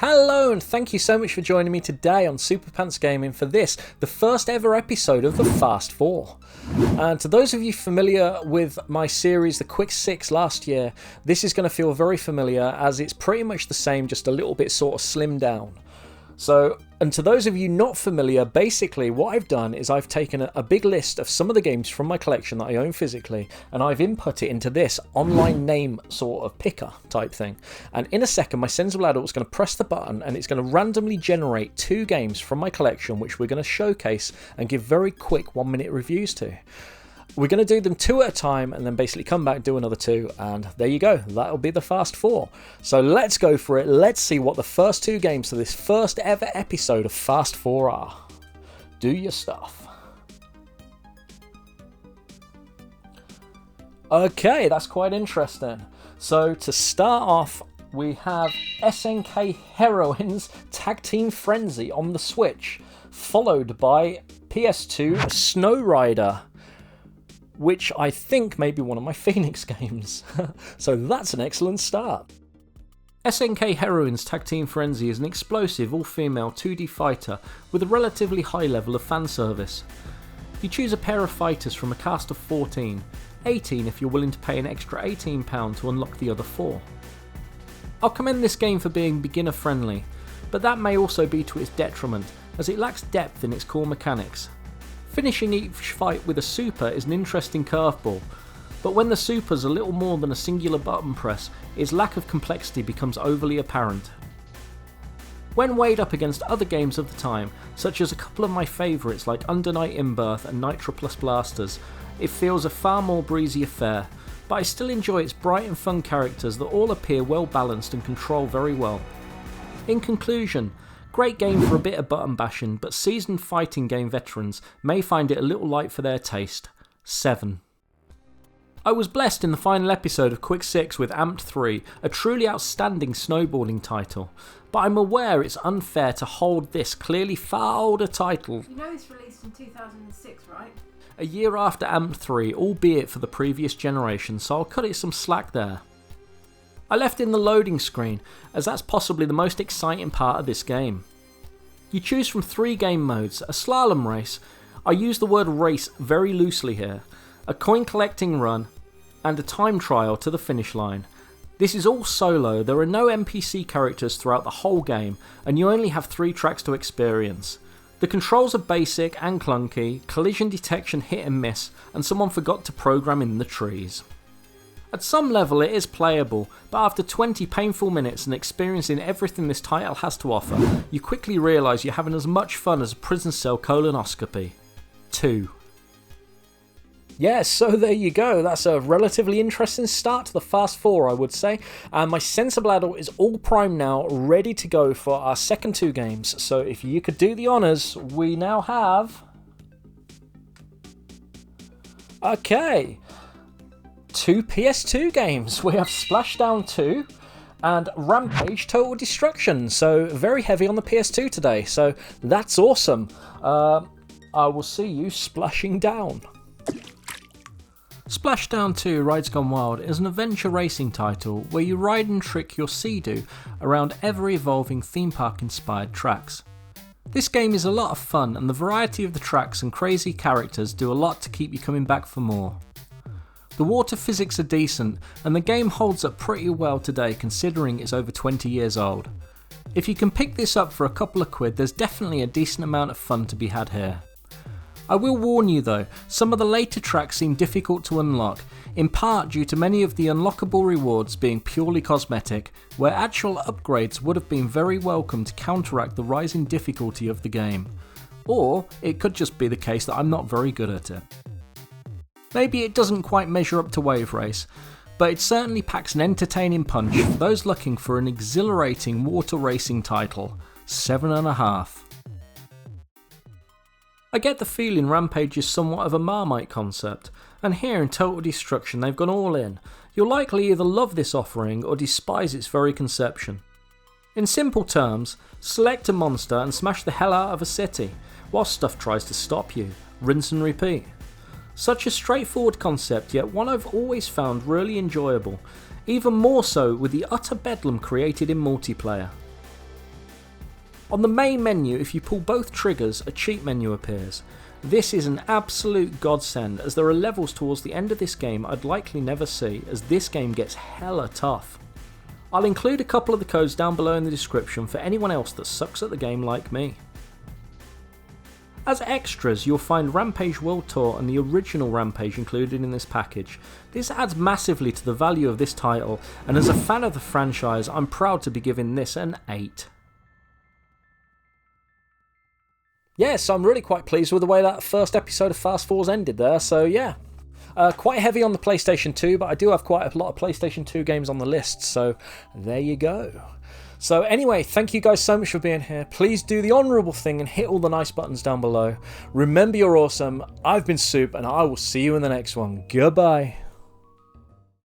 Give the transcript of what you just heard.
Hello and thank you so much for joining me today on Super Pants Gaming for this, the first ever episode of the Fast 4. And to those of you familiar with my series, the Quick 6 last year, this is going to feel very familiar as it's pretty much the same, just a little bit sort of slimmed down. So, and to those of you not familiar, basically what I've done is I've taken a big list of some of the games from my collection that I own physically, and I've input it into this online name sort of picker type thing. And in a second, my sensible adult is going to press the button and it's going to randomly generate 2 games from my collection, which we're going to showcase and give very quick 1-minute reviews to. We're going to do them 2 at a time and then basically come back, do another 2, and there you go. That'll be the Fast 4. So let's go for it. Let's see what the first 2 games of this first ever episode of Fast 4 are. Do your stuff. Okay, that's quite interesting. So to start off, we have SNK Heroines Tag Team Frenzy on the Switch, followed by PS2 Snow Rider, which I think may be one of my Phoenix games. So that's an excellent start. SNK Heroines Tag Team Frenzy is an explosive all-female 2D fighter with a relatively high level of fan service. You choose a pair of fighters from a cast of 14, 18 if you're willing to pay an extra £18 to unlock the other 4. I'll commend this game for being beginner friendly, but that may also be to its detriment as it lacks depth in its core mechanics. Finishing each fight with a super is an interesting curveball, but when the super's a little more than a singular button press, its lack of complexity becomes overly apparent. When weighed up against other games of the time, such as a couple of my favourites like Under Night in Birth and Nitro Plus Blasters, it feels a far more breezy affair, but I still enjoy its bright and fun characters that all appear well balanced and control very well. In conclusion, great game for a bit of button bashing, but seasoned fighting game veterans may find it a little light for their taste. 7. I was blessed in the final episode of Quick 6 with Amped 3, a truly outstanding snowboarding title, but I'm aware it's unfair to hold this clearly far older title. You know this released in 2006, right? A year after Amped 3, albeit for the previous generation, so I'll cut it some slack there. I left in the loading screen, as that's possibly the most exciting part of this game. You choose from 3 game modes: a slalom race, I use the word race very loosely here, a coin collecting run, and a time trial to the finish line. This is all solo, there are no NPC characters throughout the whole game, and you only have 3 tracks to experience. The controls are basic and clunky, collision detection hit and miss, and someone forgot to program in the trees. At some level it is playable, but after 20 painful minutes and experiencing everything this title has to offer, you quickly realise you're having as much fun as a prison cell colonoscopy. 2. Yes, so there you go, that's a relatively interesting start to the Fast 4 I would say, and my sensible adult is all primed now, ready to go for our second 2 games, so if you could do the honours, we now have... Okay, 2 PS2 games. We have Splashdown 2 and Rampage Total Destruction, so very heavy on the PS2 today, so that's awesome. I will see you splashing down. Splashdown 2 Rides Gone Wild is an adventure racing title where you ride and trick your Sea-Doo around ever-evolving theme park inspired tracks. This game is a lot of fun and the variety of the tracks and crazy characters do a lot to keep you coming back for more. The water physics are decent and the game holds up pretty well today considering it's over 20 years old. If you can pick this up for a couple of quid, there's definitely a decent amount of fun to be had here. I will warn you though, some of the later tracks seem difficult to unlock, in part due to many of the unlockable rewards being purely cosmetic, where actual upgrades would have been very welcome to counteract the rising difficulty of the game. Or it could just be the case that I'm not very good at it. Maybe it doesn't quite measure up to Wave Race, but it certainly packs an entertaining punch for those looking for an exhilarating water racing title. 7.5. I get the feeling Rampage is somewhat of a Marmite concept, and here in Total Destruction they've gone all in. You'll likely either love this offering or despise its very conception. In simple terms, select a monster and smash the hell out of a city, while stuff tries to stop you. Rinse and repeat. Such a straightforward concept, yet one I've always found really enjoyable, even more so with the utter bedlam created in multiplayer. On the main menu, if you pull both triggers, a cheat menu appears. This is an absolute godsend, as there are levels towards the end of this game I'd likely never see, as this game gets hella tough. I'll include a couple of the codes down below in the description for anyone else that sucks at the game like me. As extras, you'll find Rampage World Tour and the original Rampage included in this package. This adds massively to the value of this title, and as a fan of the franchise, I'm proud to be giving this an 8. Yes, I'm really quite pleased with the way that first episode of Fast Fours ended there, so yeah. Quite heavy on the PlayStation 2, but I do have quite a lot of PlayStation 2 games on the list, so there you go. So anyway, thank you guys so much for being here. Please do the honourable thing and hit all the nice buttons down below. Remember, you're awesome. I've been Soup, and I will see you in the next one. Goodbye.